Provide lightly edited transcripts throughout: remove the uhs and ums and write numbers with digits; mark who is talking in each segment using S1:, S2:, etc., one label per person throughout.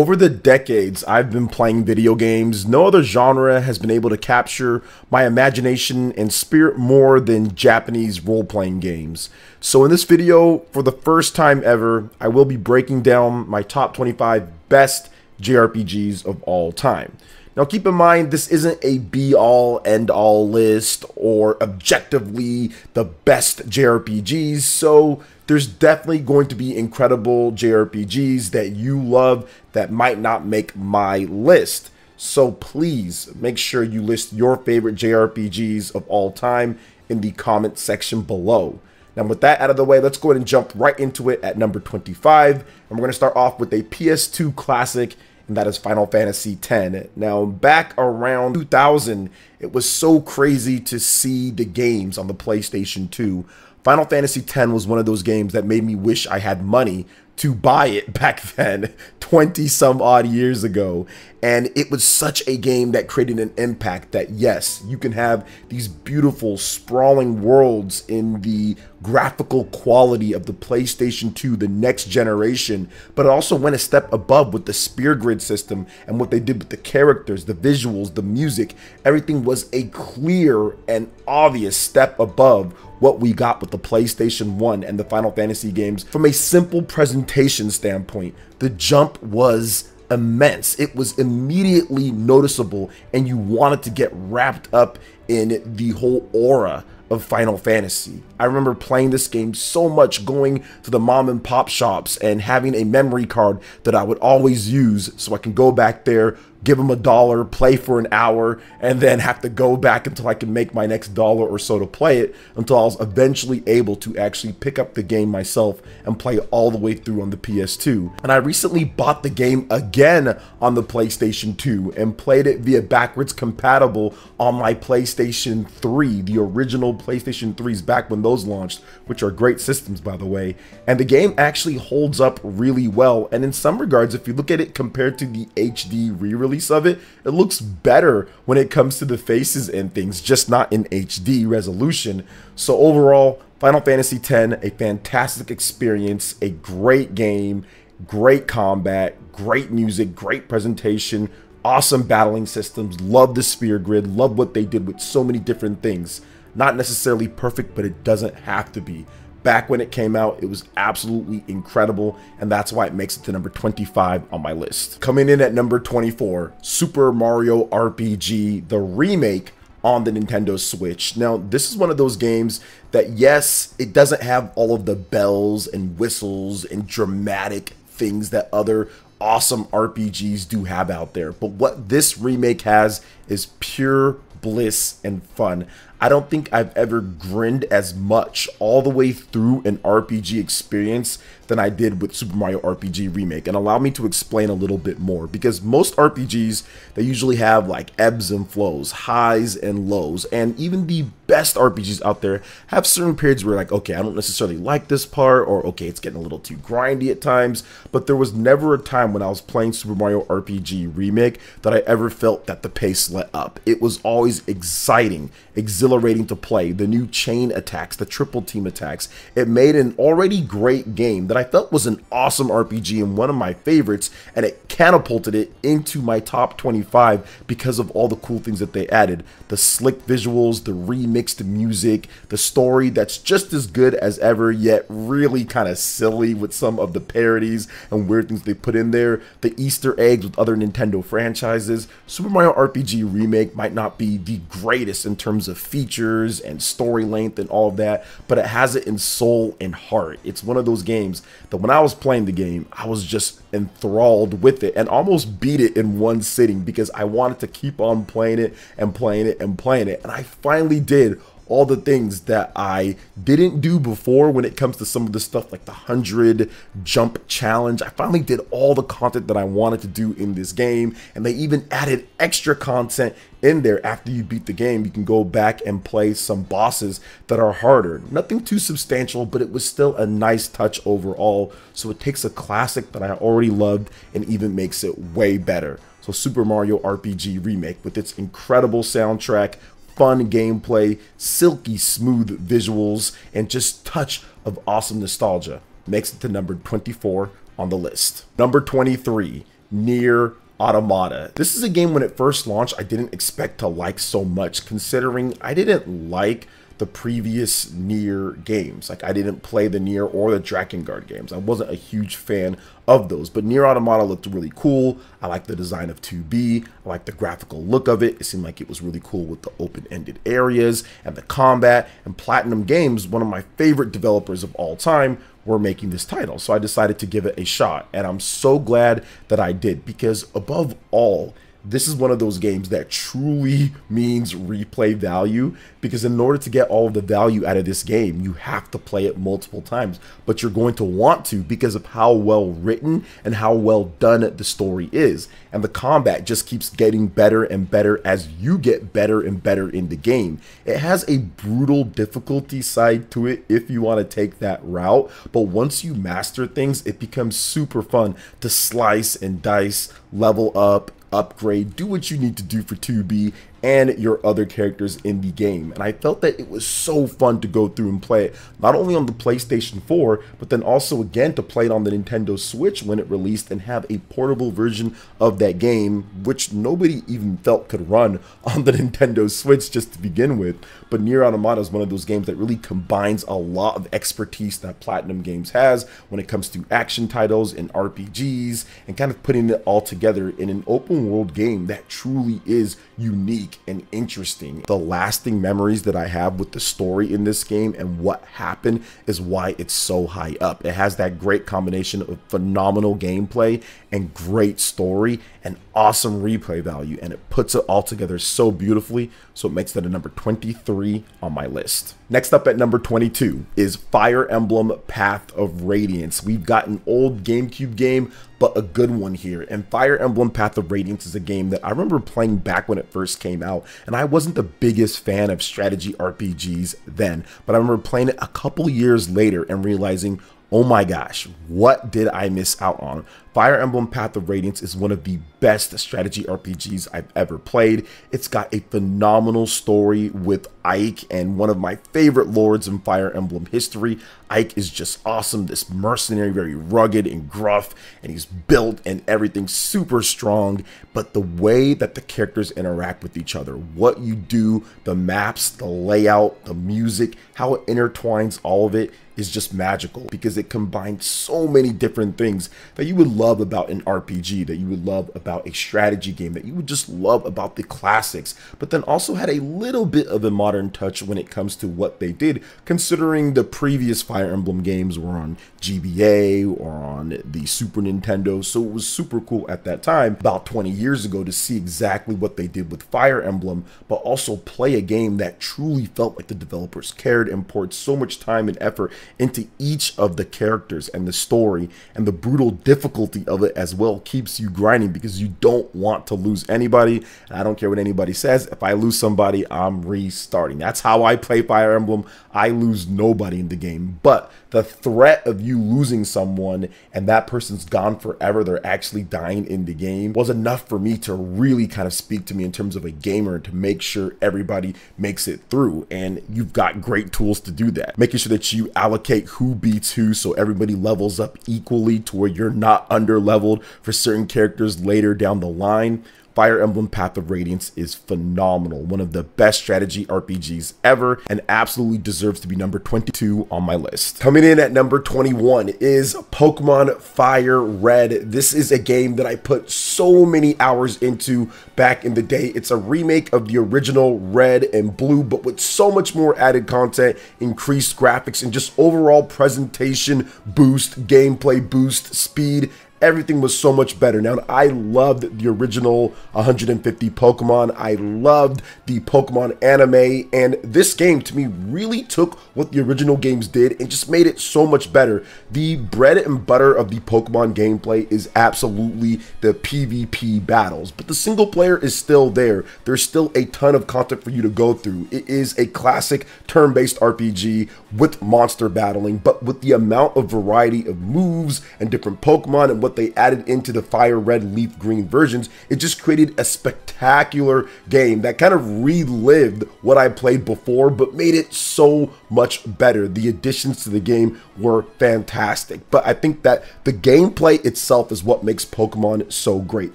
S1: Over the decades I've been playing video games, no other genre has been able to capture my imagination and spirit more than Japanese role-playing games. So in this video, for the first time ever, I will be breaking down my top 25 best JRPGs of all time. Now keep in mind, this isn't a be-all, end-all list or objectively the best JRPGs, so there's definitely going to be incredible JRPGs that you love that might not make my list. So please make sure you list your favorite JRPGs of all time in the comment section below. Now with that out of the way, let's go ahead and jump right into it at number 25. And we're going to start off with a PS2 classic, and that is Final Fantasy X. Now, back around 2000, it was so crazy to see the games on the PlayStation 2. Final Fantasy X was one of those games that made me wish I had money to buy it back then, 20 some odd years ago. And it was such a game that created an impact that yes, you can have these beautiful sprawling worlds in the graphical quality of the PlayStation 2, the next generation, but it also went a step above with the spear grid system and what they did with the characters, the visuals, the music. Everything was a clear and obvious step above what we got with the PlayStation 1 and the Final Fantasy games. From a simple presentation standpoint, the jump was immense. It was immediately noticeable, and you wanted to get wrapped up in the whole aura of Final Fantasy. I remember playing this game so much, going to the mom and pop shops and having a memory card that I would always use so I can go back there, give them $1, play for an hour, and then have to go back until I can make my next dollar or so to play it, until I was eventually able to actually pick up the game myself and play it all the way through on the PS2. And I recently bought the game again on the PlayStation 2 and played it via backwards compatible on my PlayStation 3, the original PlayStation 3s back when those launched, which are great systems by the way. And the game actually holds up really well, and in some regards, if you look at it compared to the HD re-release of it, it looks better when it comes to the faces and things, just not in HD resolution. So overall, Final Fantasy X, a fantastic experience, a great game, great combat, great music, great presentation, awesome battling systems, love the spear grid, love what they did with so many different things. Not necessarily perfect, but it doesn't have to be. Back when it came out, it was absolutely incredible, and that's why it makes it to number 25 on my list. Coming in at number 24, Super Mario RPG, the remake on the Nintendo Switch. Now, this is one of those games that, yes, it doesn't have all of the bells and whistles and dramatic things that other awesome RPGs do have out there, but what this remake has is pure bliss and fun. I don't think I've ever grinned as much all the way through an RPG experience than I did with Super Mario RPG Remake. And allow me to explain a little bit more, because most RPGs, they usually have like ebbs and flows, highs and lows, and even the best RPGs out there have certain periods where like, okay, I don't necessarily like this part, or okay, it's getting a little too grindy at times. But there was never a time when I was playing Super Mario RPG Remake that I ever felt that the pace let up. It was always exciting, exhilarating to play. The new chain attacks, the triple team attacks, it made an already great game that I felt was an awesome RPG and one of my favorites, and it catapulted it into my top 25 because of all the cool things that they added. The slick visuals, the remixed music, the story that's just as good as ever, yet really kind of silly with some of the parodies and weird things they put in there, the Easter eggs with other Nintendo franchises. Super Mario RPG Remake might not be the greatest in terms of features and story length and all of that, but it has it in soul and heart. It's one of those games that when I was playing the game, I was just enthralled with it and almost beat it in one sitting because I wanted to keep on playing it and playing it and playing it. And I finally did all the things that I didn't do before when it comes to some of the stuff like the 100 jump challenge. I finally did all the content that I wanted to do in this game, and they even added extra content in there. After you beat the game, you can go back and play some bosses that are harder. Nothing too substantial, but it was still a nice touch overall. So it takes a classic that I already loved and even makes it way better. So Super Mario RPG Remake, with its incredible soundtrack, fun gameplay, silky smooth visuals, and just touch of awesome nostalgia, makes it to number 24 on the list. Number 23, Nier Automata. This is a game when it first launched I didn't expect to like so much, considering I didn't like the previous Nier games. Like, I didn't play the Nier or the Drakengard games. I wasn't a huge fan of those, but Nier Automata looked really cool. I liked the design of 2B. I liked the graphical look of it. It seemed like it was really cool with the open-ended areas and the combat. And Platinum Games, one of my favorite developers of all time, were making this title. So I decided to give it a shot, and I'm so glad that I did, because above all, this is one of those games that truly means replay value, because in order to get all of the value out of this game, you have to play it multiple times. But you're going to want to, because of how well written and how well done the story is. And the combat just keeps getting better and better as you get better and better in the game. It has a brutal difficulty side to it if you want to take that route, but once you master things, it becomes super fun to slice and dice, level up, upgrade, do what you need to do for 2B and your other characters in the game. And I felt that it was so fun to go through and play it, not only on the PlayStation 4, but then also again to play it on the Nintendo Switch when it released, and have a portable version of that game, which nobody even felt could run on the Nintendo Switch just to begin with. But Nier Automata is one of those games that really combines a lot of expertise that Platinum Games has when it comes to action titles and RPGs, and kind of putting it all together in an open world game that truly is unique and interesting. The lasting memories that I have with the story in this game and what happened is why it's so high up. It has that great combination of phenomenal gameplay and great story and awesome replay value, and it puts it all together so beautifully, so it makes it a number 23 on my list. Next up at number 22 is Fire Emblem Path of Radiance. We've got an old GameCube game, but a good one here. And Fire Emblem Path of Radiance is a game that I remember playing back when it first came out, and I wasn't the biggest fan of strategy RPGs then, but I remember playing it a couple years later and realizing, oh my gosh, what did I miss out on? Fire Emblem Path of Radiance is one of the best strategy RPGs I've ever played. It's got a phenomenal story with Ike, and one of my favorite lords in Fire Emblem history. Ike is just awesome, this mercenary, very rugged and gruff, and he's built and everything super strong. But the way that the characters interact with each other, what you do, the maps, the layout, the music, how it intertwines all of it is just magical, because it combines so many different things that you would love about an RPG, that you would love about a strategy game, that you would just love about the classics, but then also had a little bit of a modern touch when it comes to what they did, considering the previous Fire Emblem games were on GBA or on the Super Nintendo. So it was super cool at that time, about 20 years ago, to see exactly what they did with Fire Emblem, but also play a game that truly felt like the developers cared and poured so much time and effort into each of the characters and the story, and the brutal difficulty of it as well keeps you grinding, because you don't want to lose anybody. And I don't care what anybody says, if I lose somebody, I'm restarting. That's how I play Fire Emblem. I lose nobody in the game, but the threat of you losing someone and that person's gone forever, they're actually dying in the game, was enough for me to really kind of speak to me in terms of a gamer, to make sure everybody makes it through. And you've got great tools to do that, making sure that you allocate who beats who so everybody levels up equally, to where you're not under leveled for certain characters later down the line. Fire Emblem Path of Radiance is phenomenal, one of the best strategy RPGs ever, and absolutely deserves to be number 22 on my list. Coming in at number 21 is Pokemon Fire Red. This is a game that I put so many hours into back in the day. It's a remake of the original Red and Blue, but with so much more added content, increased graphics, and just overall presentation boost, gameplay boost, speed. Everything was so much better. Now, I loved the original 150 Pokemon. I loved the Pokemon anime. And this game, to me, really took what the original games did and just made it so much better. The bread and butter of the Pokemon gameplay is absolutely the PvP battles. But the single player is still there. There's still a ton of content for you to go through. It is a classic turn-based RPG with monster battling, but with the amount of variety of moves and different Pokemon and what what they added into the fire red, leaf green versions, it just created a spectacular game that kind of relived what I played before, but made it so much better. The additions to the game were fantastic, but I think that the gameplay itself is what makes Pokemon so great.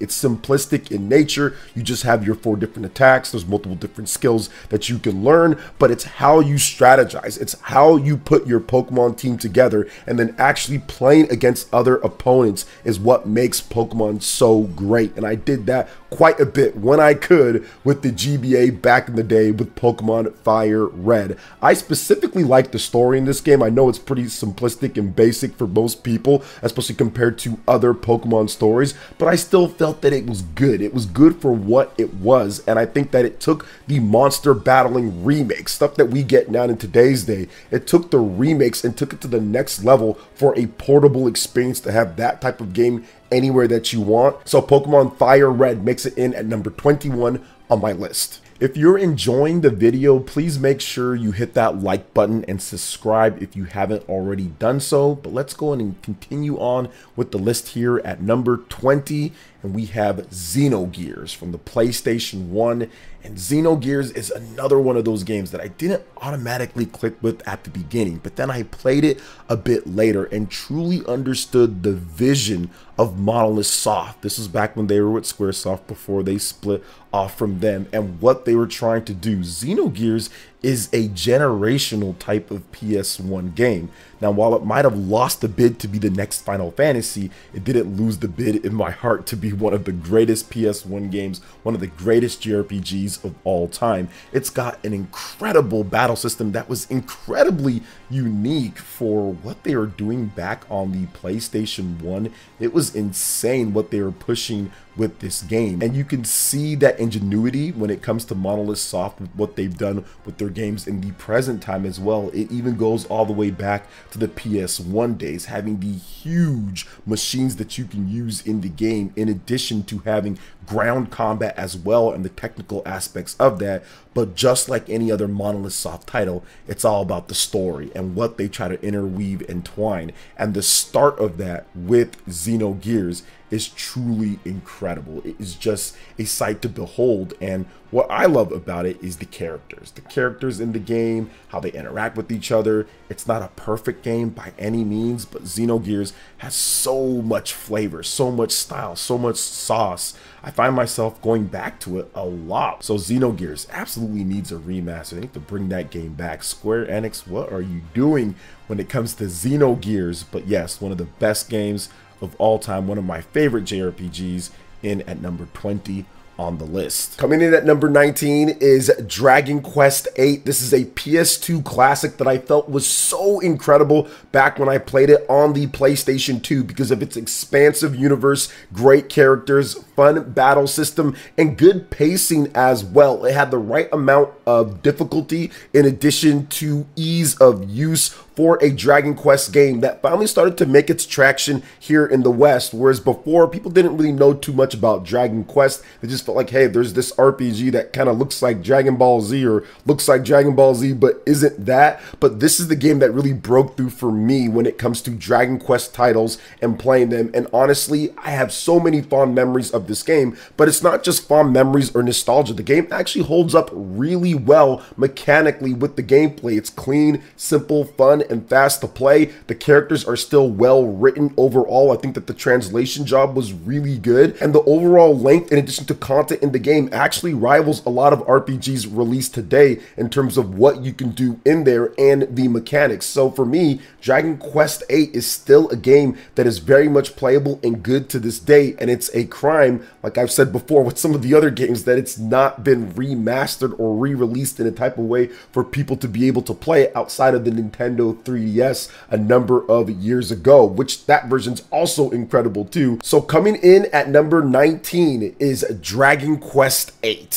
S1: It's simplistic in nature. You just have your 4 different attacks. There's multiple different skills that you can learn, but it's how you strategize. It's how you put your Pokemon team together, and then actually playing against other opponents is what makes Pokemon so great. And I did that quite a bit when I could with the GBA back in the day with Pokemon Fire Red. I specifically like the story in this game. I know it's pretty simplistic and basic for most people, especially compared to other Pokemon stories, but I still felt that it was good. It was good for what it was, and I think that it took the monster battling remakes, stuff that we get now in today's day, it took the remakes and took it to the next level for a portable experience to have that type of game anywhere that you want. So Pokemon Fire Red makes it in at number 21 on my list. If you're enjoying the video, please make sure you hit that like button and subscribe if you haven't already done so. But let's go ahead and continue on with the list here at number 20. And we have Xenogears from the PlayStation 1. And Xenogears is another one of those games that I didn't automatically click with at the beginning, but then I played it a bit later and truly understood the vision of Monolith Soft. This was back when they were with Squaresoft before they split off from them, and what they were trying to do. Xenogears is a generational type of PS1 game. Now, while it might have lost the bid to be the next Final Fantasy, it didn't lose the bid in my heart to be one of the greatest PS1 games, one of the greatest JRPGs of all time. It's got an incredible battle system that was incredibly unique for what they were doing back on the PlayStation 1. It was insane what they were pushing with this game, and you can see that ingenuity when it comes to Monolith Soft with what they've done with their games in the present time as well. It even goes all the way back to the PS1 days, having the huge machines that you can use in the game, in addition to having ground combat as well and the technical aspects of that. But just like any other Monolith Soft title, it's all about the story and what they try to interweave and twine, and the start of that with Xenogears is truly incredible. It is just a sight to behold, and what I love about it is the characters in the game, how they interact with each other. It's not a perfect game by any means, but Xenogears has so much flavor, so much style, so much sauce. I find myself going back to it a lot. So Xenogears absolutely needs a remaster. They need to bring that game back. Square Enix, what are you doing when it comes to Xenogears? But yes, one of the best games of all time, one of my favorite JRPGs, in at number 20 on the list. Coming in at number 19 is Dragon Quest VIII. This is a PS2 classic that I felt was so incredible back when I played it on the PlayStation 2 because of its expansive universe, great characters, fun battle system, and good pacing as well. It had the right amount of difficulty in addition to ease of use for a Dragon Quest game that finally started to make its traction here in the West, whereas before people didn't really know too much about Dragon Quest. They just felt like, hey, there's this RPG that kind of looks like Dragon Ball Z or looks like Dragon Ball Z but isn't that. But this is the game that really broke through for me when it comes to Dragon Quest titles and playing them, and honestly, I have so many fond memories of this game. But it's not just fond memories or nostalgia. The game actually holds up really well mechanically with the gameplay. It's clean, simple, fun, and fast to play. The characters are still well written overall. I think that the translation job was really good, and the overall length in addition to content in the game actually rivals a lot of RPGs released today in terms of what you can do in there and the mechanics. So for me, Dragon Quest VIII is still a game that is very much playable and good to this day, and it's a crime, like I've said before with some of the other games, that it's not been remastered or re-released in a type of way for people to be able to play it outside of the Nintendo 3DS a number of years ago, which that version's also incredible too. So coming in at number 19 is Dragon Quest VIII.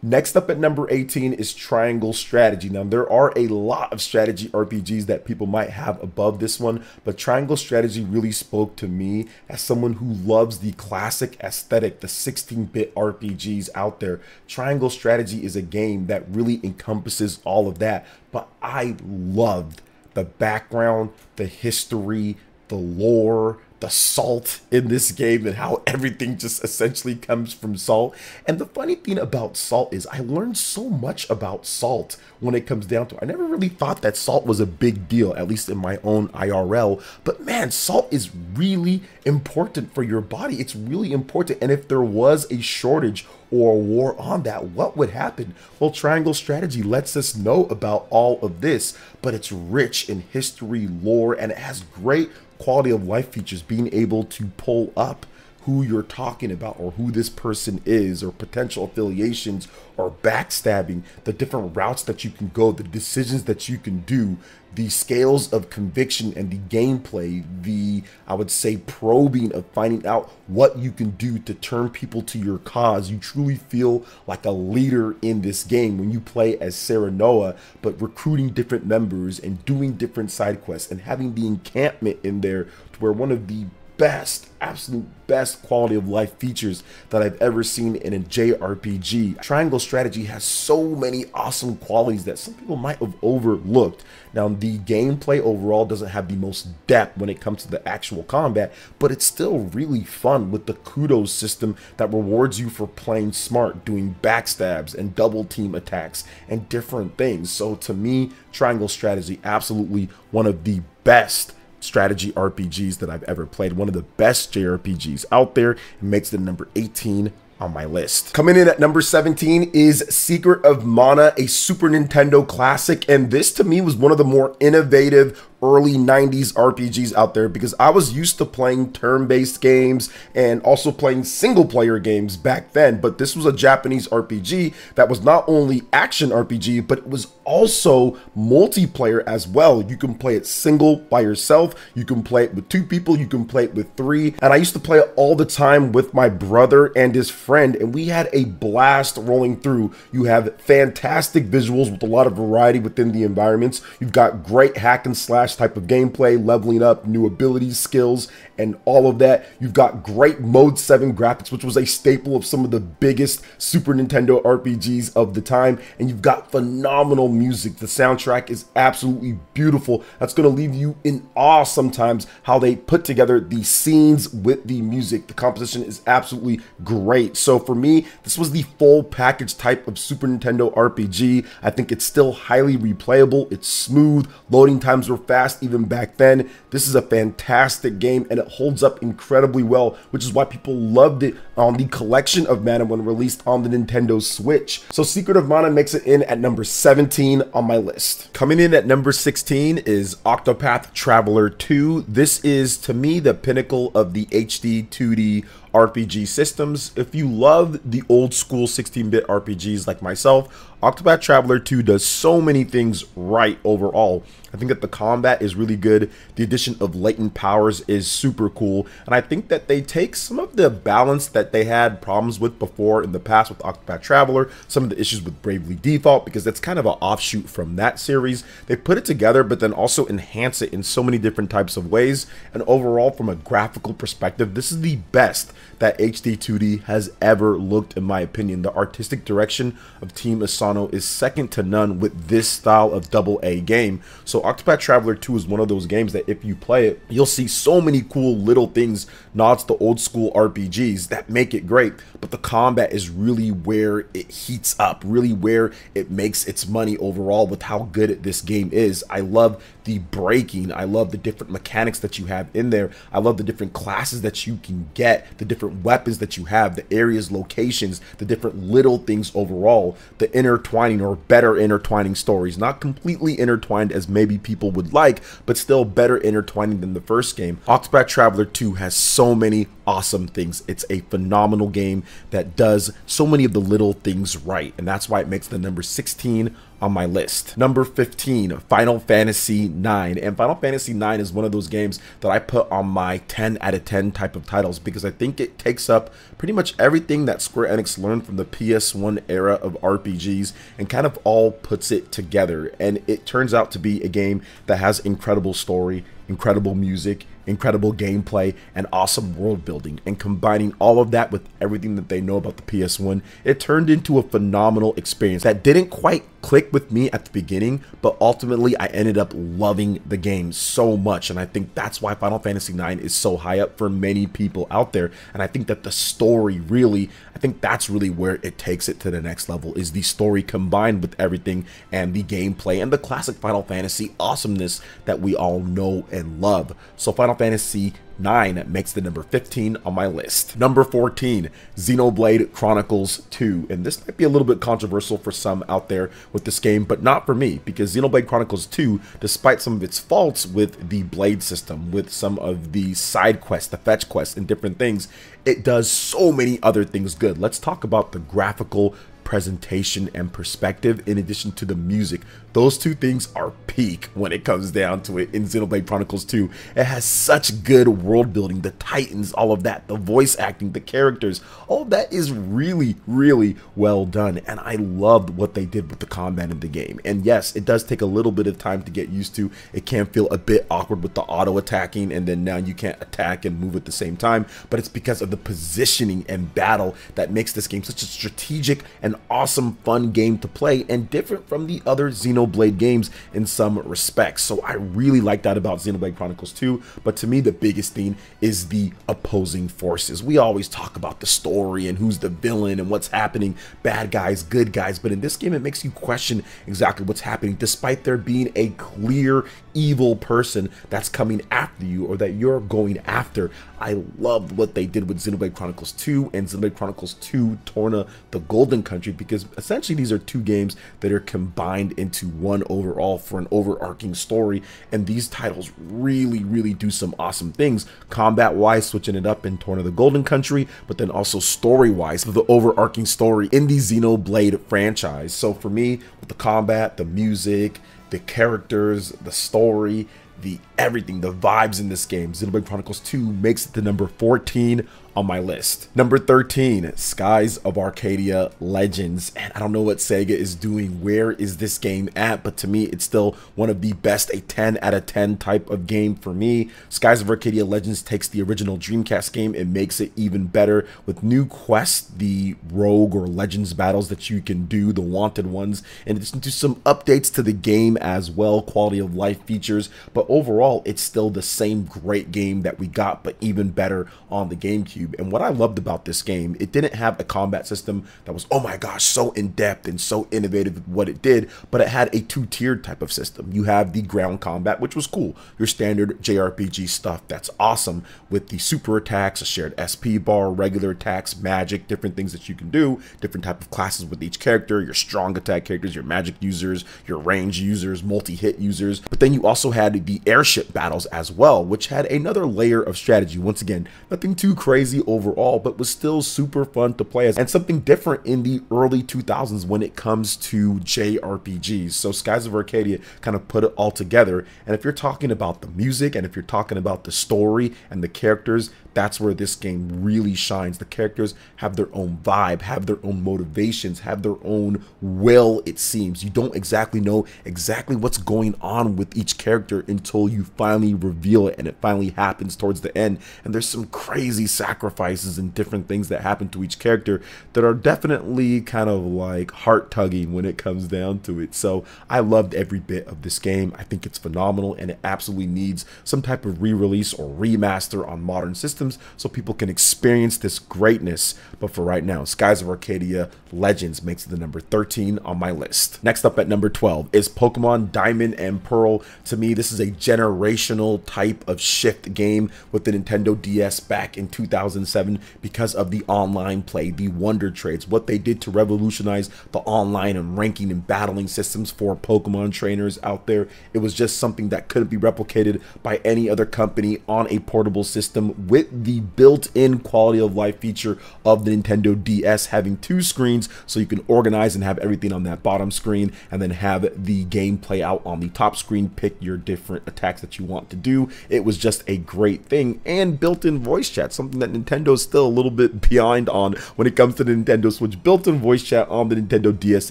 S1: Next up at number 18 is Triangle Strategy. Now, there are a lot of strategy RPGs that people might have above this one, but Triangle Strategy really spoke to me as someone who loves the classic aesthetic, the 16-bit RPGs out there. Triangle Strategy is a game that really encompasses all of that, but I loved the background, the history, the lore, the salt in this game and how everything just essentially comes from salt. And the funny thing about salt is I learned so much about salt when it comes down to it. I never really thought that salt was a big deal, at least in my own IRL. But man, salt is really important for your body. It's really important. And if there was a shortage or a war on that, what would happen? Well, Triangle Strategy lets us know about all of this, but it's rich in history, lore, and it has great quality of life features, being able to pull up who you're talking about or who this person is, or potential affiliations or backstabbing, the different routes that you can go, the decisions that you can do, the scales of conviction and the gameplay, the, I would say, probing of finding out what you can do to turn people to your cause. You truly feel like a leader in this game when you play as Sarah Noah, but recruiting different members and doing different side quests and having the encampment in there, to where one of the best, absolute best quality of life features that I've ever seen in a JRPG. Triangle Strategy has so many awesome qualities that some people might have overlooked. Now, the gameplay overall doesn't have the most depth when it comes to the actual combat, but it's still really fun with the kudos system that rewards you for playing smart, doing backstabs and double team attacks and different things. So to me, Triangle Strategy, absolutely one of the best strategy RPGs that I've ever played, one of the best JRPGs out there. It makes it number 18 on my list. Coming in at number 17 is Secret of Mana, a Super Nintendo classic, and this to me was one of the more innovative early 90s RPGs out there, because I was used to playing turn-based games and also playing single-player games back then, but this was a Japanese RPG that was not only action RPG, but it was also multiplayer as well. You can play it single by yourself, you can play it with 2 people, you can play it with 3, and I used to play it all the time with my brother and his friend, and we had a blast rolling through. You have fantastic visuals with a lot of variety within the environments. You've got great hack and slash type of gameplay, leveling up, new abilities, skills, and all of that. You've got great Mode 7 graphics, which was a staple of some of the biggest Super Nintendo RPGs of the time, and you've got phenomenal music. The soundtrack is absolutely beautiful. That's going to leave you in awe sometimes how they put together the scenes with the music. The composition is absolutely great. So for me, this was the full package type of Super Nintendo RPG. I think it's still highly replayable. It's smooth. Loading times were fast even back then. This is a fantastic game, and it holds up incredibly well, which is why people loved it on the collection of Mana when released on the Nintendo Switch. So Secret of Mana makes it in at number 17 on my list. Coming in at number 16 is Octopath Traveler 2. This is, to me, the pinnacle of the HD 2D RPG systems. If you love the old school 16-bit RPGs like myself, Octopath Traveler 2 does so many things right overall. I think that the combat is really good. The addition of latent powers is super cool. And I think that they take some of the balance that they had problems with before in the past with Octopath Traveler, some of the issues with Bravely Default, because that's kind of an offshoot from that series. They put it together, but then also enhance it in so many different types of ways. And overall, from a graphical perspective, this is the best that HD 2D has ever looked, in my opinion. The artistic direction of Team Asano is second to none with this style of AA game. So Octopath Traveler 2 is one of those games that if you play it, you'll see so many cool little things, nods to old school RPGs that make it great, but the combat is really where it heats up, really where it makes its money overall with how good this game is. I love the breaking, I love the different mechanics that you have in there, I love the different classes that you can get, the different weapons that you have, the areas, locations, the different little things overall, the intertwining or better intertwining stories, not completely intertwined as maybe people would like, but still better intertwining than the first game. Octopath Traveler 2 has so many awesome things. It's a phenomenal game that does so many of the little things right, and that's why it makes the number 16 on my list. Number 15, Final Fantasy 9. And Final Fantasy 9 is one of those games that I put on my 10 out of 10 type of titles, because I think it takes up pretty much everything that Square Enix learned from the PS1 era of RPGs and kind of all puts it together. And it turns out to be a game that has incredible story, incredible music, incredible gameplay, and awesome world building. And combining all of that with everything that they know about the PS1, it turned into a phenomenal experience that didn't quite click with me at the beginning, but ultimately I ended up loving the game so much. And I think that's why Final Fantasy IX is so high up for many people out there. And I think that the story really, I think that's really where it takes it to the next level, is the story combined with everything and the gameplay and the classic Final Fantasy awesomeness that we all know and love. So Final Fantasy 9 makes the number 15 on my list. Number 14, Xenoblade Chronicles 2. And this might be a little bit controversial for some out there with this game, but not for me, because Xenoblade Chronicles 2, despite some of its faults with the blade system, with some of the side quests, the fetch quests, and different things, it does so many other things good. Let's talk about the graphical presentation and perspective in addition to the music. Those two things are peak when it comes down to it in Xenoblade Chronicles 2. It has such good world building, the titans, all of that, the voice acting, the characters, all of that is really, really well done. And I loved what they did with the combat in the game. And yes, it does take a little bit of time to get used to. It can feel a bit awkward with the auto attacking, and then now you can't attack and move at the same time, but it's because of the positioning and battle that makes this game such a strategic and awesome fun game to play, and different from the other Xenoblade games in some respects. So I really like that about Xenoblade Chronicles 2, but to me the biggest thing is the opposing forces. We always talk about the story and who's the villain and what's happening, bad guys, good guys, but in this game it makes you question exactly what's happening, despite there being a clear evil person that's coming after you or that you're going after. I loved what they did with Xenoblade Chronicles 2 and Xenoblade Chronicles 2 Torna the Golden Country, because essentially these are two games that are combined into one overall for an overarching story, and these titles really do some awesome things combat wise, switching it up in Torna the Golden Country, but then also story wise, the overarching story in the Xenoblade franchise. So for me, with the combat, the music, the characters, the story, the everything, the vibes in this game, Xenoblade Chronicles 2 makes it to number 14 on my list. Number 13, Skies of Arcadia Legends. And I don't know what Sega is doing. Where is this game at? But to me, it's still one of the best, a 10 out of 10 type of game for me. Skies of Arcadia Legends takes the original Dreamcast game and makes it even better with new quests, the rogue or legends battles that you can do, the wanted ones, in addition to some updates to the game as well, quality of life features. But overall, it's still the same great game that we got, but even better on the Gamecube. And what I loved about this game, it didn't have a combat system that was, oh my gosh, so in-depth and so innovative with what it did, but it had a two-tiered type of system. You have the ground combat, which was cool, your standard JRPG stuff, that's awesome, with the super attacks, a shared SP bar, regular attacks, magic, different things that you can do, different type of classes with each character, your strong attack characters, your magic users, your range users, multi-hit users. But then you also had the airship battles as well, which had another layer of strategy. Once again, nothing too crazy overall, but was still super fun to play as, and something different in the early 2000s when it comes to JRPGs. So Skies of Arcadia kind of put it all together. And if you're talking about the music, and if you're talking about the story and the characters, that's where this game really shines. The characters have their own vibe, have their own motivations, have their own will, it seems. You don't exactly know exactly what's going on with each character until you finally reveal it, and it finally happens towards the end. And there's some crazy sacrifices and different things that happen to each character that are definitely kind of like heart-tugging when it comes down to it. So I loved every bit of this game. I think it's phenomenal, and it absolutely needs some type of re-release or remaster on modern systems so people can experience this greatness. But for right now, Skies of Arcadia Legends makes it the number 13 on my list. Next up at number 12 is Pokemon Diamond and Pearl. To me, this is a generational type of shift game with the Nintendo DS back in 2007 because of the online play, the Wonder Trades, what they did to revolutionize the online and ranking and battling systems for Pokemon trainers out there. It was just something that couldn't be replicated by any other company on a portable system with get the built-in quality of life feature of the Nintendo DS, having 2 screens so you can organize and have everything on that bottom screen, and then have the game play out on the top screen, pick your different attacks that you want to do. It was just a great thing, and built-in voice chat, something that Nintendo is still a little bit behind on when it comes to the Nintendo Switch. Built-in voice chat on the Nintendo DS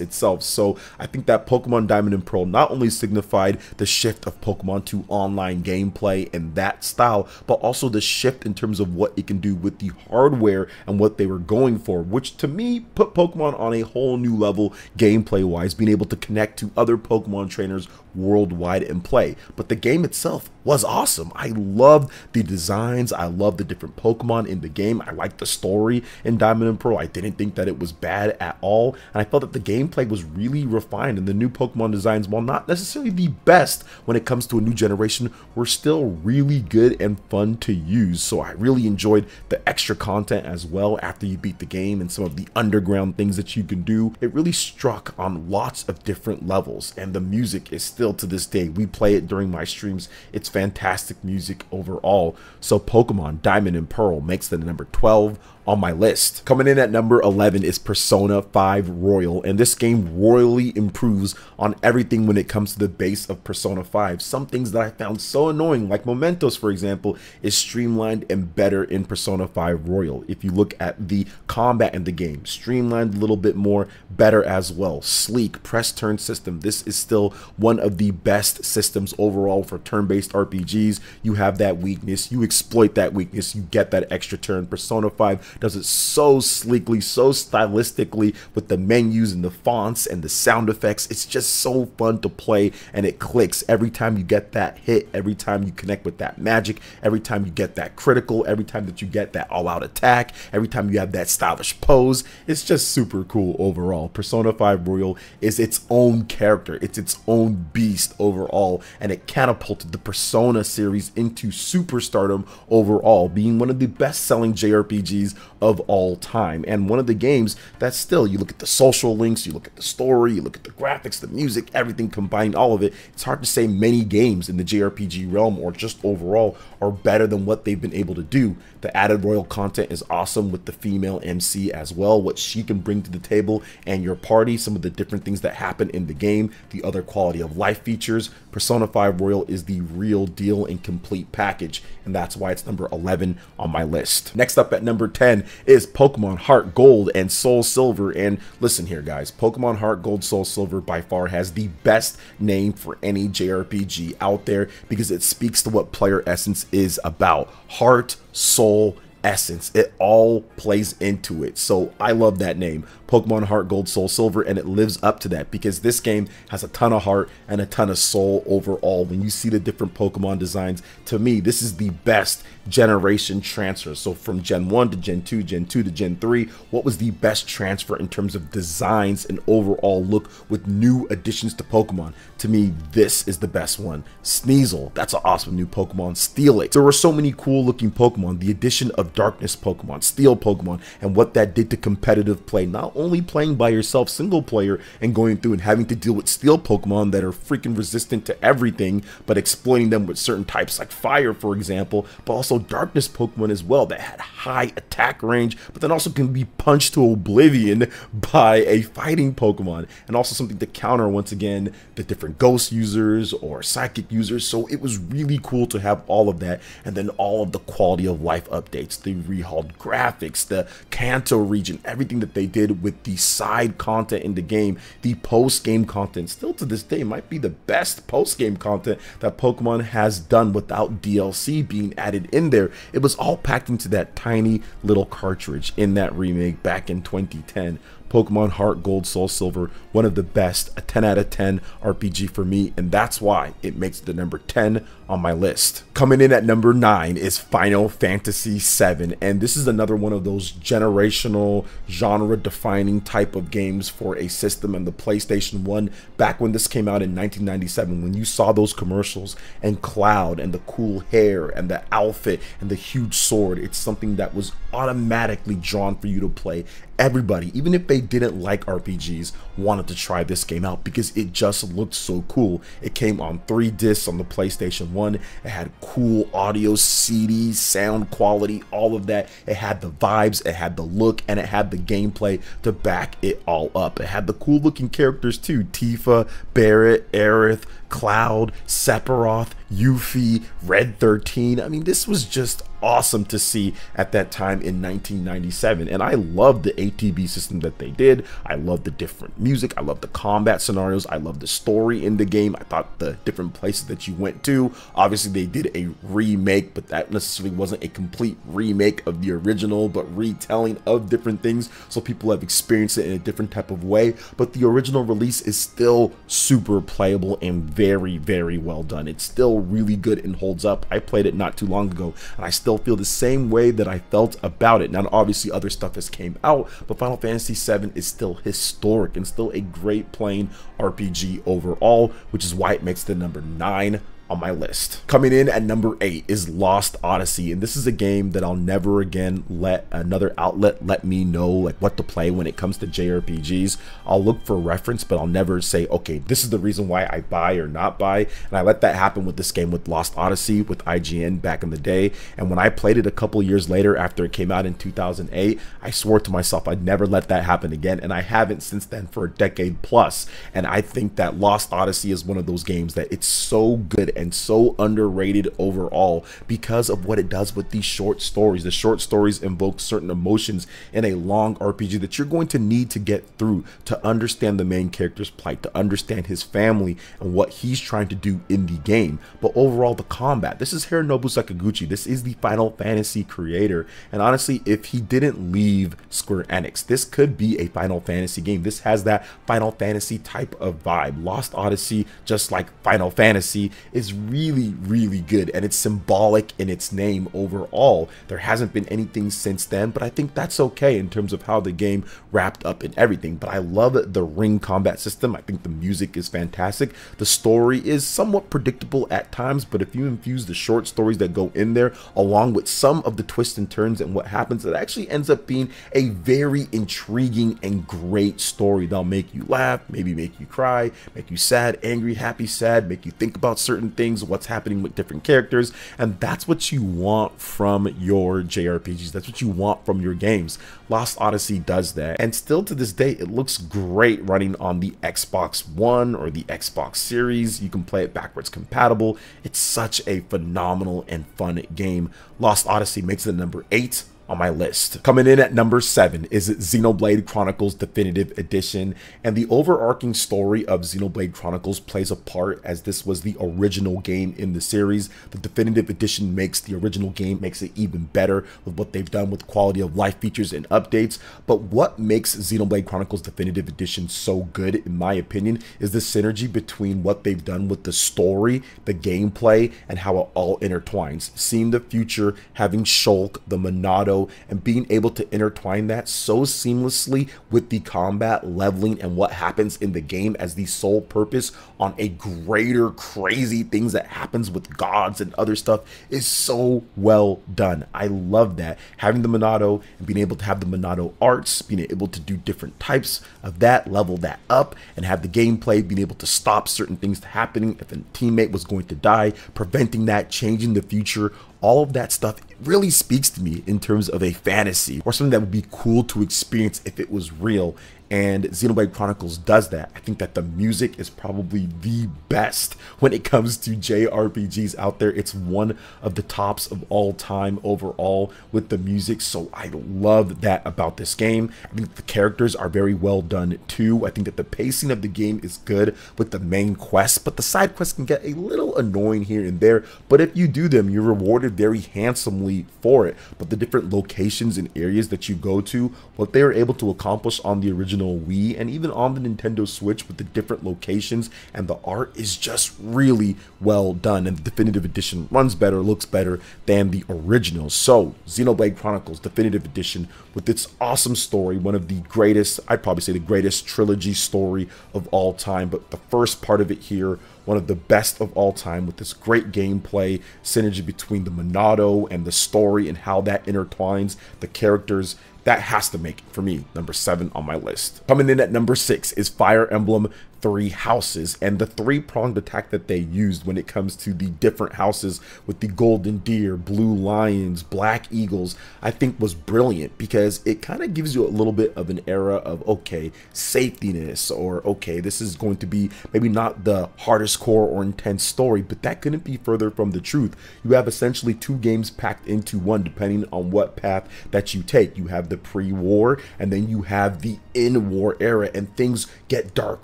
S1: itself. So I think that Pokemon Diamond and Pearl not only signified the shift of Pokemon to online gameplay and that style, but also the shift in terms of what it can do with the hardware and what they were going for, which to me put Pokemon on a whole new level gameplay wise, being able to connect to other Pokemon trainers worldwide and play. But the game itself was awesome. I loved the designs. I loved the different Pokemon in the game. I liked the story in Diamond and Pearl. I didn't think that it was bad at all, and I felt that the gameplay was really refined, and the new Pokemon designs, while not necessarily the best when it comes to a new generation, were still really good and fun to use. So I really enjoyed the extra content as well after you beat the game, and some of the underground things that you can do. It really struck on lots of different levels, and the music is still, to this day, we play it during my streams. It's fantastic music overall. So Pokemon Diamond and Pearl makes the number 12 on my list. Coming in at number 11 is Persona 5 Royal, and this game royally improves on everything when it comes to the base of Persona 5. Some things that I found so annoying, like Mementos for example, is streamlined and better in Persona 5 Royal. If you look at the combat in the game, streamlined a little bit more, better as well. Sleek press turn system. This is still one of the best systems overall for turn-based RPGs. You have that weakness, you exploit that weakness, you get that extra turn. Persona 5 does it so sleekly, so stylistically, with the menus and the fonts and the sound effects. It's just so fun to play, and it clicks every time you get that hit, every time you connect with that magic, every time you get that critical, every time that you get that all-out attack, every time you have that stylish pose. It's just super cool overall. Persona 5 Royal is its own character, it's its own beast overall, and it catapulted the Persona series into superstardom overall, being one of the best-selling JRPGs of all time, and one of the games that still, you look at the social links, you look at the story, you look at the graphics, the music, everything combined, all of it, it's hard to say many games in the JRPG realm or just overall are better than what they've been able to do. The added royal content is awesome with the female MC as well, what she can bring to the table and your party, some of the different things that happen in the game, the other quality of life features. Persona 5 Royal is the real deal and complete package, and that's why it's number 11 on my list. Next up at number 10 is Pokemon Heart Gold and Soul Silver. And listen here guys, Pokemon Heart Gold Soul Silver by far has the best name for any JRPG out there, because it speaks to what PlayerEssence is about. Heart, soul, essence, it all plays into it. So I love that name, Pokemon Heart Gold Soul Silver, and it lives up to that, because this game has a ton of heart and a ton of soul overall. When you see the different Pokemon designs, to me this is the best generation transfer. So from Gen 1 to Gen 2, Gen 2 to Gen 3, what was the best transfer in terms of designs and overall look with new additions to Pokemon? To me, this is the best one. Sneasel, that's an awesome new Pokemon. Steelix, there were so many cool looking Pokemon. The addition of Darkness Pokemon, Steel Pokemon, and what that did to competitive play, not only playing by yourself single player and going through and having to deal with Steel Pokemon that are freaking resistant to everything, but exploiting them with certain types like fire for example, but also Darkness Pokemon as well that had high attack range, but then also can be punched to oblivion by a fighting Pokemon, and also something to counter once again the different ghost users or psychic users. So it was really cool to have all of that, and then all of the quality of life updates, the rehauled graphics, the Kanto region, everything that they did with the side content in the game, the post-game content, still to this day might be the best post-game content that Pokemon has done without DLC being added in there. It was all packed into that tiny little cartridge in that remake back in 2010. Pokemon Heart Gold Soul Silver, one of the best, a 10 out of 10 RPG for me, and that's why it makes the number 10 on my list. Coming in at number 9 is Final Fantasy VII, and this is another one of those generational, genre-defining type of games for a system and the PlayStation 1. Back when this came out in 1997, when you saw those commercials and Cloud and the cool hair and the outfit and the huge sword, it's something that was automatically drawn for you to play. Everybody, even if they didn't like RPGs, wanted to try this game out because it just looked so cool. It came on 3 discs on the PlayStation 1. It had cool audio, CD, sound quality, all of that. It had the vibes, it had the look, and it had the gameplay to back it all up. It had the cool looking characters too. Tifa, Barret, Aerith, Cloud, Sephiroth, Yuffie, Red 13. I mean, this was just awesome to see at that time in 1997, and I love the ATB system that they did. I love the different music, I love the combat scenarios, I love the story in the game. I thought the different places that you went to, obviously they did a remake, but that necessarily wasn't a complete remake of the original, but retelling of different things, so people have experienced it in a different type of way. But the original release is still super playable and very, very well done. It's still really good and holds up. I played it not too long ago, and I still feel the same way that I felt about it. Now, obviously other stuff has came out, but Final Fantasy VII is still historic and still a great playing RPG overall, which is why it makes the number 9 on my list. Coming in at number 8 is Lost Odyssey, and this is a game that I'll never again let another outlet let me know like what to play when it comes to JRPGs. I'll look for reference, but I'll never say, okay, this is the reason why I buy or not buy. And I let that happen with this game, with Lost Odyssey, with IGN back in the day. And when I played it a couple years later after it came out in 2008, I swore to myself I'd never let that happen again, and I haven't since then for a decade plus. And I think that Lost Odyssey is one of those games that it's so good and so underrated overall because of what it does with these short stories. The short stories invoke certain emotions in a long RPG that you're going to need to get through to understand the main character's plight, to understand his family and what he's trying to do in the game. But overall, the combat, this is Hironobu Sakaguchi. This is the Final Fantasy creator, and honestly, if he didn't leave Square Enix, this could be a Final Fantasy game. This has that Final Fantasy type of vibe. Lost Odyssey, just like Final Fantasy, is really, really good, and it's symbolic in its name overall. There hasn't been anything since then, but I think that's okay in terms of how the game wrapped up and everything. But I love the ring combat system. I think the music is fantastic. The story is somewhat predictable at times, but if you infuse the short stories that go in there along with some of the twists and turns and what happens, it actually ends up being a very intriguing and great story that'll make you laugh, maybe make you cry, make you sad, angry, happy, sad, make you think about certain things, what's happening with different characters. And that's what you want from your JRPGs. That's what you want from your games. Lost Odyssey does that, and still to this day it looks great running on the Xbox One or the Xbox Series. You can play it backwards compatible. It's such a phenomenal and fun game. Lost Odyssey makes it number 8 on my list. Coming in at number 7 is Xenoblade Chronicles Definitive Edition, and the overarching story of Xenoblade Chronicles plays a part, as this was the original game in the series. The Definitive Edition makes the original game, makes it even better with what they've done with quality of life features and updates. But what makes Xenoblade Chronicles Definitive Edition so good, in my opinion, is the synergy between what they've done with the story, the gameplay, and how it all intertwines. Seeing the future, having Shulk, the Monado, and being able to intertwine that so seamlessly with the combat, leveling, and what happens in the game as the sole purpose on a greater crazy things that happens with gods and other stuff is so well done. I love that. Having the Monado and being able to have the Monado arts, being able to do different types of that, level that up, and have the gameplay, being able to stop certain things happening if a teammate was going to die, preventing that, changing the future, all of that stuff really speaks to me in terms of a fantasy or something that would be cool to experience if it was real. And Xenoblade Chronicles does that. I think that the music is probably the best when it comes to JRPGs out there. It's one of the tops of all time overall with the music, so I love that about this game. I think the characters are very well done too. I think that the pacing of the game is good with the main quests, but the side quests can get a little annoying here and there. But if you do them, you're rewarded very handsomely for it. But the different locations and areas that you go to, what they were able to accomplish on the original Wii and even on the Nintendo Switch with the different locations and the art is just really well done, and the Definitive Edition runs better, looks better than the original. So Xenoblade Chronicles Definitive Edition, with its awesome story, one of the greatest, I'd probably say the greatest trilogy story of all time, but the first part of it here one of the best of all time, with this great gameplay, synergy between the Monado and the story and how that intertwines the characters. That has to make, for me, number 7 on my list. Coming in at number 6 is Fire Emblem Three Houses, and the three-pronged attack that they used when it comes to the different houses with the golden deer, blue lions, black eagles, I think was brilliant, because it kind of gives you a little bit of an era of, okay, safetiness, or okay, this is going to be maybe not the hardest core or intense story, but that couldn't be further from the truth. You have essentially 2 games packed into one, depending on what path that you take. You have the pre-war, and then you have the in-war era, and things get dark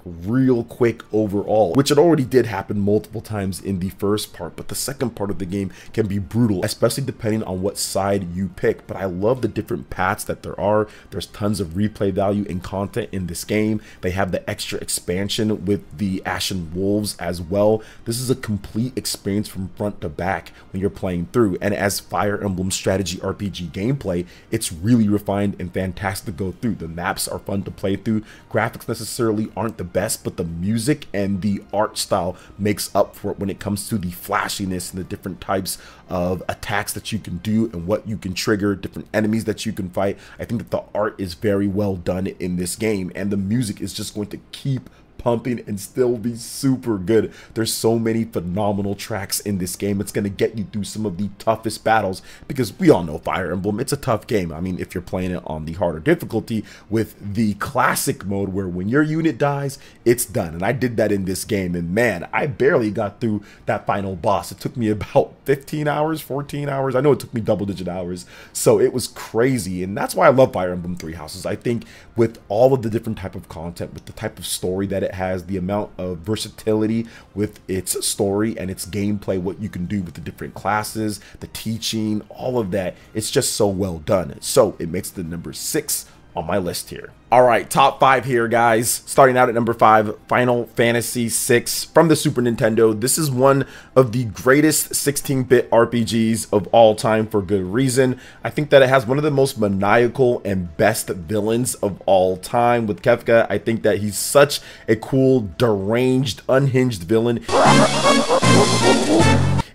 S1: real quick overall, which it already did happen multiple times in the first part, but the second part of the game can be brutal, especially depending on what side you pick. But I love the different paths that there are. There's tons of replay value and content in this game. They have the extra expansion with the Ashen Wolves as well. This is a complete experience from front to back when you're playing through, and as Fire Emblem strategy RPG gameplay, it's really refined and fantastic to go through. The maps are fun to play through. Graphics necessarily aren't the best, but the music and the art style makes up for it when it comes to the flashiness and the different types of attacks that you can do and what you can trigger, different enemies that you can fight. I think that the art is very well done in this game, and the music is just going to keep pumping and still be super good. There's so many phenomenal tracks in this game. It's going to get you through some of the toughest battles, because we all know Fire Emblem, it's a tough game. I mean, if you're playing it on the harder difficulty with the classic mode, where when your unit dies, it's done. And I did that in this game, and man, I barely got through that final boss. It took me about 15 hours, 14 hours. I know it took me double-digit hours, so it was crazy. And that's why I love Fire Emblem Three Houses. I think with all of the different type of content, with the type of story that it has, the amount of versatility with its story and its gameplay, what you can do with the different classes, the teaching, all of that, it's just so well done. So it makes the number 6 on my list here. All right, top 5 here, guys. Starting out at number 5, Final Fantasy VI from the Super Nintendo. This is one of the greatest 16-bit RPGs of all time, for good reason. I think that it has one of the most maniacal and best villains of all time with Kefka. I think that he's such a cool, deranged, unhinged villain.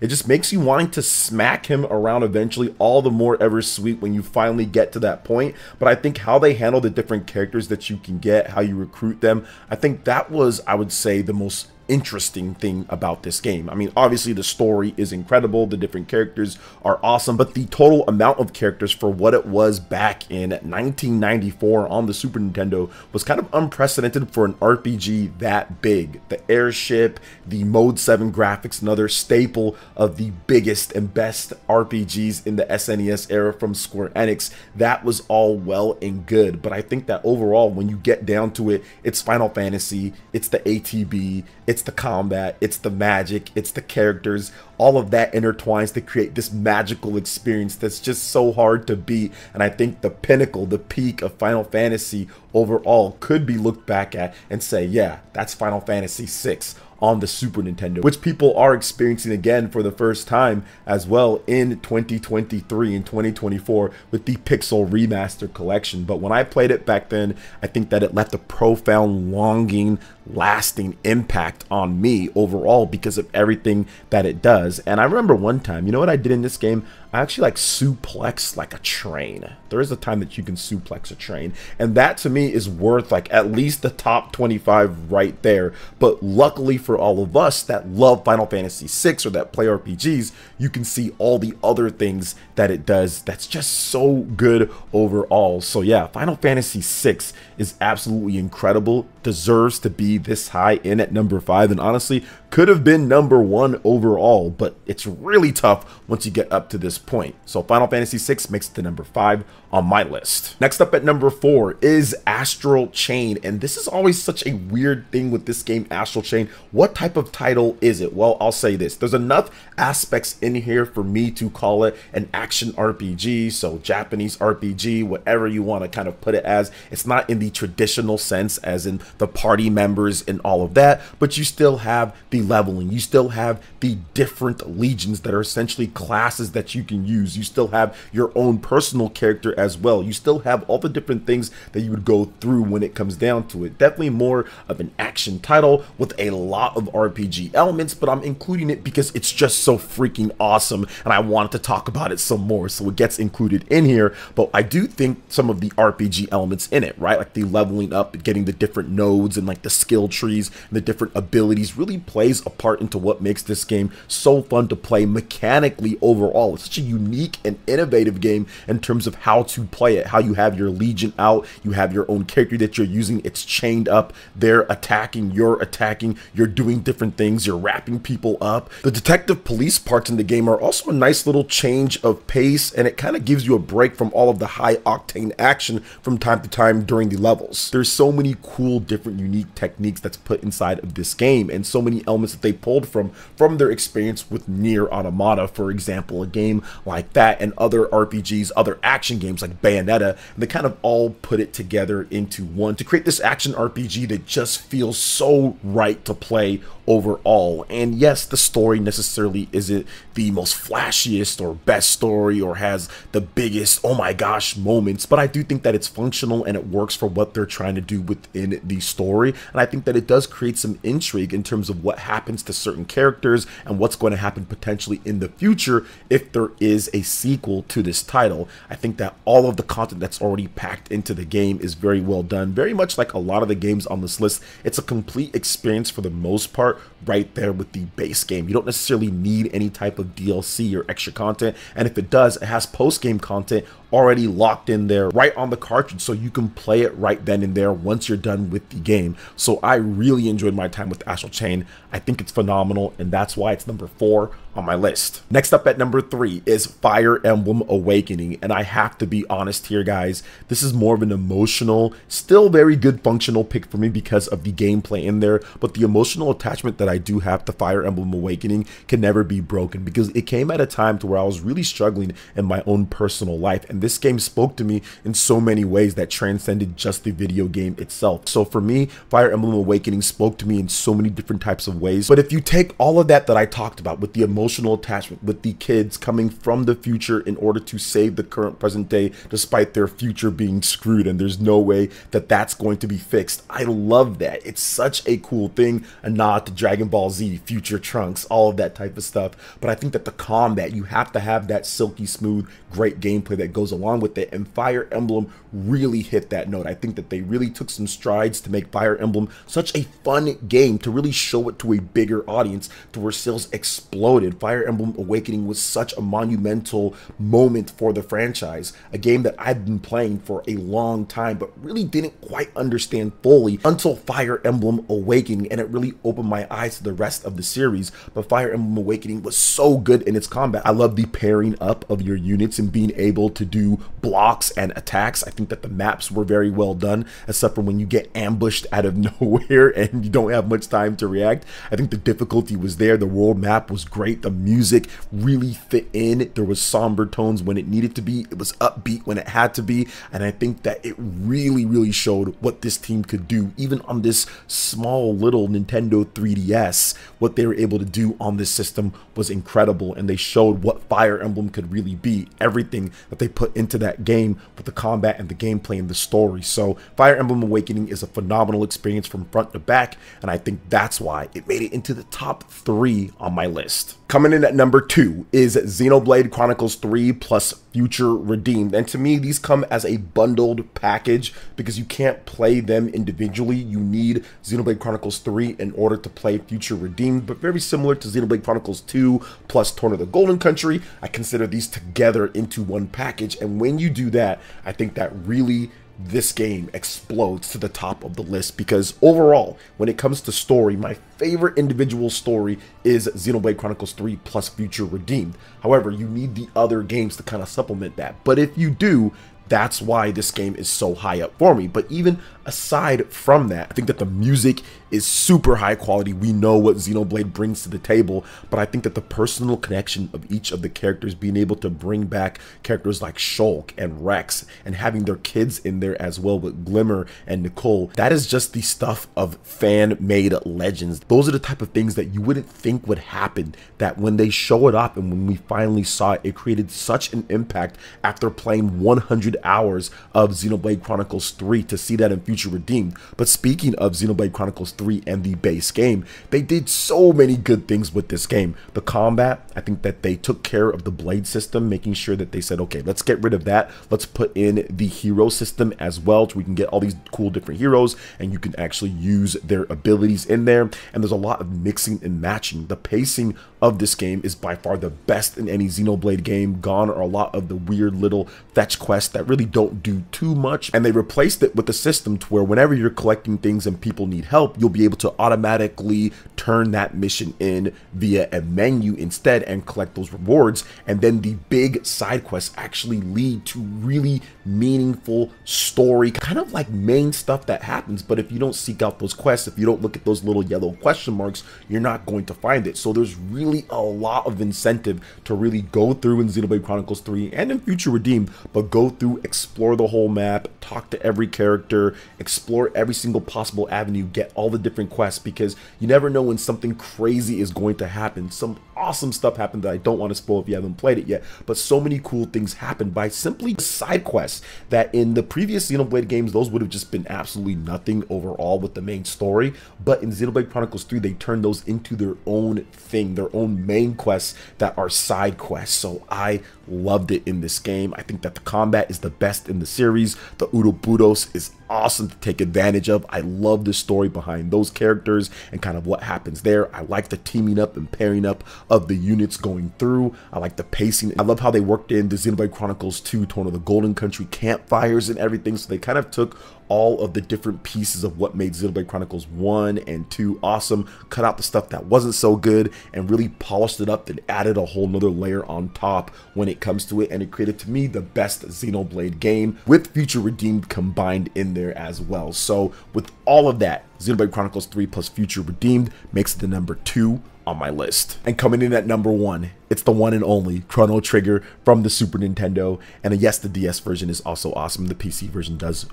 S1: It just makes you wanting to smack him around eventually, all the more ever sweet when you finally get to that point. But I think how they handle the different characters that you can get, how you recruit them, I think that was, I would say, the most interesting thing about this game. I mean, obviously the story is incredible, the different characters are awesome, but the total amount of characters for what it was back in 1994 on the Super Nintendo was kind of unprecedented for an RPG that big. The airship, the Mode 7 graphics, another staple of the biggest and best RPGs in the SNES era from Square Enix. That was all well and good, but I think that overall, when you get down to it, it's Final Fantasy, it's the ATB, it's the combat, it's the magic, it's the characters, all of that intertwines to create this magical experience that's just so hard to beat. And I think the pinnacle, the peak of Final Fantasy overall could be looked back at and say, yeah, that's Final Fantasy VI on the Super Nintendo, which people are experiencing again for the first time as well in 2023 and 2024 with the Pixel Remaster Collection. But when I played it back then, I think that it left a profound, longing, lasting impact on me overall because of everything that it does. And I remember one time, you know what I did in this game? I actually like suplexed like a train. There is a time that you can suplex a train, and that to me is worth like at least the top 25 right there. But luckily for all of us that love Final Fantasy VI or that play RPGs, you can see all the other things that it does that's just so good overall. So yeah, Final Fantasy VI is absolutely incredible, deserves to be this high in at number 5, and honestly could have been number 1 overall, but it's really tough once you get up to this point. So Final Fantasy VI makes it to number 5 on my list. Next up at number 4 is Astral Chain, and this is always such a weird thing with this game, Astral Chain. What type of title is it? Well, I'll say this. There's enough aspects in here for me to call it an action RPG, so Japanese RPG, whatever you want to kind of put it as. It's not in the traditional sense, as in the party members and all of that, but you still have the leveling, you still have the different legions that are essentially classes that you can use, you still have your own personal character as well, you still have all the different things that you would go through when it comes down to it. Definitely more of an action title with a lot of RPG elements, but I'm including it because it's just so freaking awesome and I wanted to talk about it some more, so it gets included in here. But I do think some of the RPG elements in it, right, like the leveling up, getting the different nodes and like the skill trees and the different abilities really plays a part into what makes this game so fun to play mechanically overall. It's such a unique and innovative game in terms of how to play it, how you have your legion out, you have your own character that you're using, it's chained up, they're attacking, you're doing different things, you're wrapping people up. The detective police parts in the game are also a nice little change of pace, and it kind of gives you a break from all of the high octane action from time to time during the levels. There's so many cool different unique techniques that's put inside of this game, and so many elements that they pulled from their experience with Nier Automata, for example, a game like that, and other RPGs, other action games like Bayonetta, and they kind of all put it together into one to create this action RPG that just feels so right to play overall. And yes, the story necessarily isn't the most flashiest or best story or has the biggest oh my gosh moments, but I do think that it's functional and it works for what they're trying to do within the story, and I think that it does create some intrigue in terms of what happens to certain characters and what's going to happen potentially in the future if there is a sequel to this title. I think that all of the content that's already packed into the game is very well done, very much like a lot of the games on this list. It's a complete experience for the most part right there with the base game. You don't necessarily need any type of DLC or extra content, and if it does, it has post-game content already locked in there right on the cartridge, so you can play it right then and there once you're done with the game. So I really enjoyed my time with Astral Chain. I think it's phenomenal, and that's why it's number 4 on my list. Next up at number 3 is Fire Emblem Awakening, and I have to be honest here, guys, this is more of an emotional, still very good functional pick for me because of the gameplay in there, but the emotional attachment that I do have to Fire Emblem Awakening can never be broken because it came at a time to where I was really struggling in my own personal life, and this game spoke to me in so many ways that transcended just the video game itself. So for me, Fire Emblem Awakening spoke to me in so many different types of ways. But if you take all of that I talked about with the emotional attachment, with the kids coming from the future in order to save the current present day despite their future being screwed, and there's no way that that's going to be fixed, I love that. It's such a cool thing, a nod to Dragon Ball Z, Future Trunks, all of that type of stuff. But I think that the combat, you have to have that silky smooth, great gameplay that goes along with it, and Fire Emblem really hit that note. I think that they really took some strides to make Fire Emblem such a fun game, to really show it to a bigger audience, to where sales exploded. Fire Emblem Awakening was such a monumental moment for the franchise, a game that I've been playing for a long time but really didn't quite understand fully until Fire Emblem Awakening, and it really opened my eyes to the rest of the series. But Fire Emblem Awakening was so good in its combat. I love the pairing up of your units and being able to do blocks and attacks. I think that the maps were very well done, except for when you get ambushed out of nowhere and you don't have much time to react. I think the difficulty was there. The world map was great. The music really fit in. There was somber tones when it needed to be. It was upbeat when it had to be. And I think that it really showed what this team could do, even on this small little Nintendo 3DS. What they were able to do on this system was incredible, and they showed what Fire Emblem could really be. Everything that they put into that game with the combat and the gameplay and the story. So Fire Emblem Awakening is a phenomenal experience from front to back, and I think that's why it made it into the top 3 on my list. Coming in at number 2 is Xenoblade Chronicles 3 plus Future Redeemed, and to me these come as a bundled package because you can't play them individually. You need Xenoblade Chronicles 3 in order to play Future Redeemed, but very similar to Xenoblade Chronicles 2 plus Torn of the Golden Country, I consider these together into one package, and when you do that, I think that really this game explodes to the top of the list, because overall, when it comes to story, my favorite individual story is Xenoblade Chronicles 3 plus Future Redeemed. However, you need the other games to kind of supplement that, but if you do, that's why this game is so high up for me. But even aside from that, I think that the music is super high quality. We know what Xenoblade brings to the table, but I think that the personal connection of each of the characters, being able to bring back characters like Shulk and Rex and having their kids in there as well with Glimmer and Nicole, that is just the stuff of fan-made legends. Those are the type of things that you wouldn't think would happen, that when they show it up and when we finally saw it, it created such an impact after playing 100 hours of Xenoblade Chronicles 3 to see that in Future Redeemed. But speaking of Xenoblade Chronicles 3 and the base game, they did so many good things with this game. The combat, I think that they took care of the blade system, making sure that they said, okay, let's get rid of that. Let's put in the hero system as well, so we can get all these cool different heroes and you can actually use their abilities in there. And there's a lot of mixing and matching. The pacing of this game is by far the best in any Xenoblade game. Gone are a lot of the weird little fetch quests that really don't do too much, and they replaced it with a system to where whenever you're collecting things and people need help, you'll be able to automatically turn that mission in via a menu instead and collect those rewards. And then the big side quests actually lead to really meaningful story, kind of like main stuff that happens. But if you don't seek out those quests, if you don't look at those little yellow question marks, you're not going to find it. So there's really a lot of incentive to really go through in Xenoblade Chronicles 3 and in Future Redeemed, but go through, explore the whole map, talk to every character, explore every single possible avenue, get all the different quests, because you never know when something crazy is going to happen. Some awesome stuff happened that I don't want to spoil if you haven't played it yet, but so many cool things happen by simply side quests that in the previous Xenoblade games, those would have just been absolutely nothing overall with the main story. But in Xenoblade Chronicles 3, they turned those into their own thing, their own main quests that are side quests. So I loved it in this game. I think that the combat is the best in the series. The Uroboros is awesome to take advantage of. I love the story behind those characters and kind of what happens there. I like the teaming up and pairing up of the units going through. I like the pacing. I love how they worked in the Xenoblade Chronicles 2 to one of the Golden Country campfires and everything. So they kind of took all of the different pieces of what made Xenoblade Chronicles 1 and 2 awesome, cut out the stuff that wasn't so good, and really polished it up and added a whole nother layer on top when it comes to it. And it created, to me, the best Xenoblade game with Future Redeemed combined in there as well. So with all of that, Xenoblade Chronicles 3 plus Future Redeemed makes it the number 2 on my list. And coming in at number 1, it's the one and only Chrono Trigger from the Super Nintendo. And yes, the DS version is also awesome. The PC version does,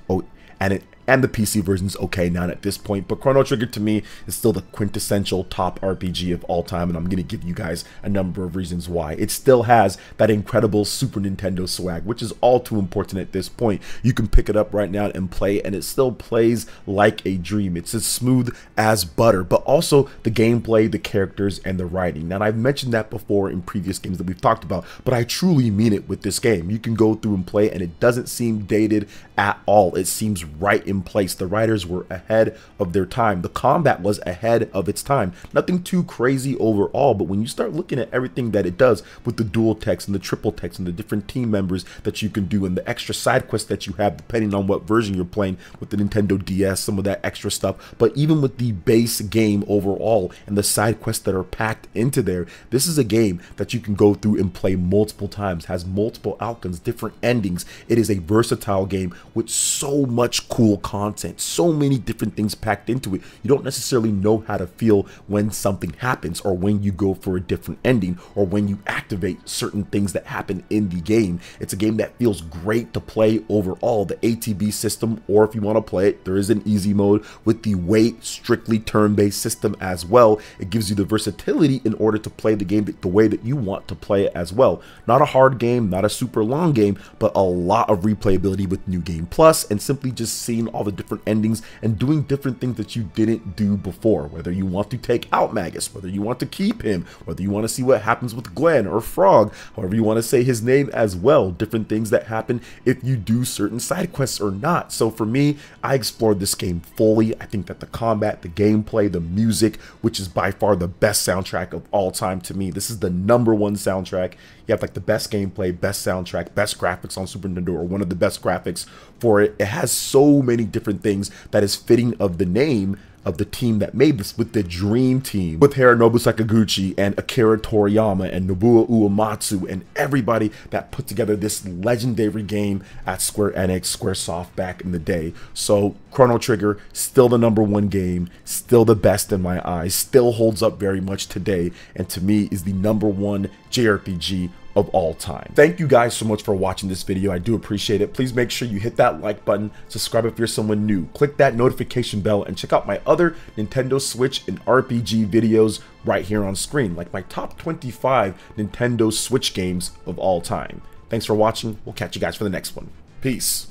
S1: and the PC version is okay now at this point, but Chrono Trigger to me is still the quintessential top RPG of all time, and I'm going to give you guys a number of reasons why. It still has that incredible Super Nintendo swag, which is all too important at this point. You can pick it up right now and play, and it still plays like a dream. It's as smooth as butter, but also the gameplay, the characters, and the writing. Now, I've mentioned that before in previous games that we've talked about, but I truly mean it with this game. You can go through and play, and it doesn't seem dated at all. It seems right in place. The writers were ahead of their time. The combat was ahead of its time. Nothing too crazy overall, but when you start looking at everything that it does with the dual text and the triple text and the different team members that you can do and the extra side quests that you have depending on what version you're playing with the Nintendo DS, some of that extra stuff, but even with the base game overall and the side quests that are packed into there, this is a game that you can go through and play multiple times, has multiple outcomes, different endings. It is a versatile game with so much cool content, so many different things packed into it. You don't necessarily know how to feel when something happens, or when you go for a different ending, or when you activate certain things that happen in the game. It's a game that feels great to play overall. The ATB system, or if you want to play it, there is an easy mode with the wait, strictly turn-based system as well. It gives you the versatility in order to play the game the way that you want to play it as well. Not a hard game, not a super long game, but a lot of replayability with New Game Plus, and simply just seeing all the different endings and doing different things that you didn't do before. Whether you want to take out Magus, whether you want to keep him, whether you want to see what happens with Glenn or Frog, however you want to say his name as well. Different things that happen if you do certain side quests or not. So for me, I explored this game fully. I think that the combat, the gameplay, the music, which is by far the best soundtrack of all time to me. This is the #1 soundtrack. You have like the best gameplay, best soundtrack, best graphics on Super Nintendo, or one of the best graphics for it. It has so many different things that is fitting of the name of the team that made this, with the dream team, with Hironobu Sakaguchi and Akira Toriyama and Nobuo Uematsu and everybody that put together this legendary game at Square Enix, Squaresoft back in the day. So Chrono Trigger, still the #1 game, still the best in my eyes, still holds up very much today, and to me is the #1 JRPG of all time. Thank you guys so much for watching this video. I do appreciate it. Please make sure you hit that like button, subscribe if you're someone new, click that notification bell, and check out my other Nintendo Switch and RPG videos right here on screen, like my top 25 Nintendo Switch games of all time. Thanks for watching. We'll catch you guys for the next one. Peace.